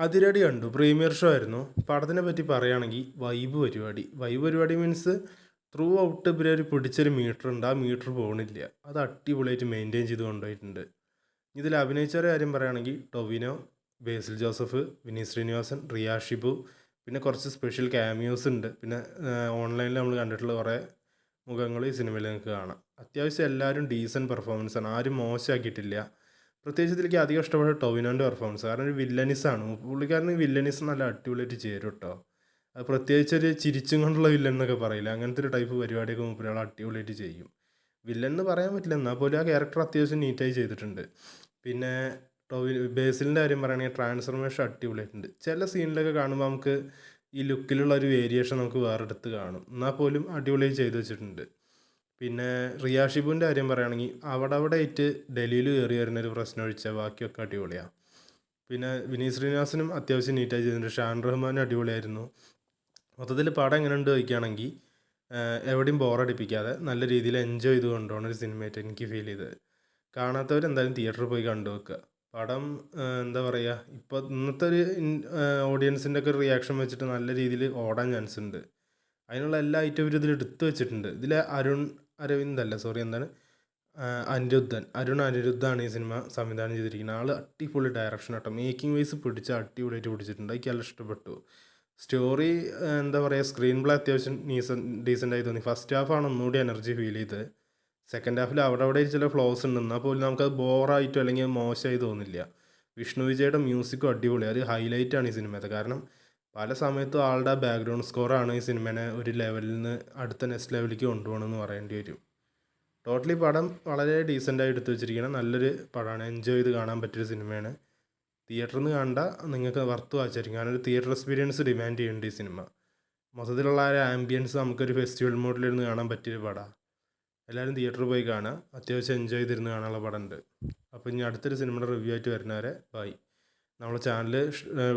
അതിരടി കണ്ടു. Premiere show ആയിരുന്നു. പടത്തിനെ പറ്റി പറയുകയാണെങ്കിൽ വൈബ് പരിപാടി. വൈബ് പരിപാടി മീൻസ് ത്രൂ ഔട്ട് ഇവരൊരു പിടിച്ചൊരു മീറ്റർ ഉണ്ട്. ആ മീറ്റർ പോകണില്ല. അത് അടിപൊളിയായിട്ട് മെയിൻറ്റെയിൻ ചെയ്ത് കൊണ്ടുപോയിട്ടുണ്ട്. ഇതിൽ അഭിനയിച്ചവരുടെ കാര്യം പറയുകയാണെങ്കിൽ ടൊവിനോ, ബേസിൽ ജോസഫ്, വിനീത് ശ്രീനിവാസൻ, റിയ ഷിബു, പിന്നെ കുറച്ച് സ്പെഷ്യൽ ക്യാമിയോസ് ഉണ്ട്. പിന്നെ ഓൺലൈനിൽ നമ്മൾ കണ്ടിട്ടുള്ള കുറേ മുഖങ്ങൾ ഈ സിനിമയിൽ നിങ്ങൾക്ക് കാണാം. അത്യാവശ്യം എല്ലാവരും ഡീസൻറ്റ് പെർഫോമൻസാണ്. ആരും മോശമാക്കിയിട്ടില്ല. പ്രത്യേകിച്ച് ഇതിലേക്ക് അധികം ഇഷ്ടപ്പെട്ട ടൊവിനോൻ്റെ പെർഫോമൻസ്. കാരണം ഒരു വില്ലനിസാണ്. പുള്ളിക്കാരന് വില്ലനിസ് നല്ല അടിപൊളിയായിട്ട് ചേരും കേട്ടോ. അത് പ്രത്യേകിച്ച് ഒരു ചിരിച്ചും കൊണ്ടുള്ള വില്ലൻ എന്നൊക്കെ പറയില്ല, അങ്ങനത്തെ ഒരു ടൈപ്പ് പരിപാടിയൊക്കെ മൂപ്പരാൾ അടിപൊളിയായിട്ട് ചെയ്യും. വില്ലൻ എന്ന് പറയാൻ പറ്റില്ല, എന്നാൽ പോലും ആ ക്യാരക്ടർ അത്യാവശ്യം നീറ്റായി ചെയ്തിട്ടുണ്ട്. പിന്നെ ബേസിലിൻ്റെ കാര്യം പറയുകയാണെങ്കിൽ ട്രാൻസ്ഫർമേഷൻ അടിപൊളിയായിട്ടുണ്ട്. ചില സീനിലൊക്കെ കാണുമ്പോൾ നമുക്ക് ഈ ലുക്കിലുള്ള ഒരു വേരിയേഷൻ നമുക്ക് വേറെ എടുത്ത് കാണും, എന്നാൽ പോലും അടിപൊളിയായി ചെയ്ത് വെച്ചിട്ടുണ്ട്. പിന്നെ റിയ ഷിബുവിൻ്റെ കാര്യം പറയുകയാണെങ്കിൽ അവിടെ ആയിട്ട് ഡൽഹിയിൽ കയറി വരുന്നൊരു പ്രശ്നം ഒഴിച്ചാൽ ബാക്കിയൊക്കെ അടിപൊളിയാണ്. പിന്നെ വിനീത് ശ്രീനിവാസനും അത്യാവശ്യം നീറ്റായി ചെയ്തിട്ടുണ്ട്. ഷാൻ റഹ്മാനും അടിപൊളിയായിരുന്നു. മൊത്തത്തിൽ പടം എങ്ങനെയുണ്ട് ചോദിക്കുകയാണെങ്കിൽ എവിടെയും ബോറടിപ്പിക്കാതെ നല്ല രീതിയിൽ എൻജോയ് ചെയ്ത് കൊണ്ടുപോകുന്ന ഒരു സിനിമയായിട്ട് എനിക്ക് ഫീൽ ചെയ്തത്. കാണാത്തവർ എന്തായാലും തിയേറ്ററിൽ പോയി കണ്ടു വെക്കുക. പടം എന്താ പറയുക, ഇപ്പോൾ ഇന്നത്തെ ഒരു ഓഡിയൻസിൻ്റെ ഒക്കെ റിയാക്ഷൻ വെച്ചിട്ട് നല്ല രീതിയിൽ ഓടാൻ ചാൻസ് ഉണ്ട്. അതിനുള്ള എല്ലാ ഐറ്റവും ഇതിൽ എടുത്തു വെച്ചിട്ടുണ്ട്. ഇതിൽ അരുൺ അനിരുദ്ധാണ് ഈ സിനിമ സംവിധാനം ചെയ്തിരിക്കുന്നത്. ആൾ അടിപൊളി ഡയറക്ഷൻ കേട്ടോ. മേക്കിംഗ് വൈസ് പിടിച്ച് അടിപൊളിയായിട്ട് പിടിച്ചിട്ടുണ്ട്. എനിക്ക് നല്ല ഇഷ്ടപ്പെട്ടു. സ്റ്റോറി എന്താ പറയുക, സ്ക്രീൻ പ്ലേ അത്യാവശ്യം ഡീസൻ്റായി തോന്നി. ഫസ്റ്റ് ഹാഫാണ് ഒന്നുകൂടി എനർജി ഫീൽ ചെയ്തത്. സെക്കൻഡ് ഹാഫിൽ അവിടെ ചില ഫ്ലോസ് ഉണ്ട്, എന്നാൽ പോലും നമുക്കത് ബോറായിട്ടോ അല്ലെങ്കിൽ മോശമായി തോന്നില്ല. വിഷ്ണു വിജയുടെ മ്യൂസിക്കും അടിപൊളിയാണ്. അത് ഹൈലൈറ്റാണ് ഈ സിനിമത്തെ. കാരണം പല സമയത്തും ആളുടെ ബാക്ക്ഗ്രൗണ്ട് സ്കോറാണ് ഈ സിനിമേനെ ഒരു ലെവലിൽ നിന്ന് അടുത്ത നെക്സ്റ്റ് ലെവലിലേക്ക് കൊണ്ടുപോകണമെന്ന് പറയേണ്ടി വരും. ടോട്ടലി പടം വളരെ ഡീസൻ്റായി എടുത്തു വെച്ചിരിക്കണം. നല്ലൊരു പടമാണ്. എൻജോയ് ചെയ്ത് കാണാൻ പറ്റിയൊരു സിനിമയാണ്. തിയേറ്ററിൽ നിന്ന് കണ്ട നിങ്ങൾക്ക് വർത്ത് വാച്ചായിരിക്കും. കാരണം ഒരു തിയേറ്റർ എക്സ്പീരിയൻസ് ഡിമാൻഡ് ചെയ്യുന്നുണ്ട് ഈ സിനിമ. മൊത്തത്തിലുള്ള ആ ഒരു ആംബിയൻസ് നമുക്കൊരു ഫെസ്റ്റിവൽ മോഡിലിരുന്ന് കാണാൻ പറ്റിയൊരു പടമാണ്. എല്ലാവരും തിയേറ്ററിൽ പോയി കാണുക. അത്യാവശ്യം എൻജോയ് ചെയ്തിരുന്ന് കാണാനുള്ള പടമുണ്ട്. അപ്പോൾ ഇനി അടുത്തൊരു സിനിമയുടെ റിവ്യൂ ആയിട്ട് വരുന്നവരെ ബൈ. നമ്മുടെ ചാനൽ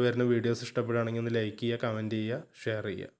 വരുന്ന വീഡിയോസ് ഇഷ്ടപ്പെടുകയാണെങ്കിൽ ഒന്ന് ലൈക്ക് ചെയ്യുക, കമൻറ്റ് ചെയ്യുക, ഷെയർ ചെയ്യുക.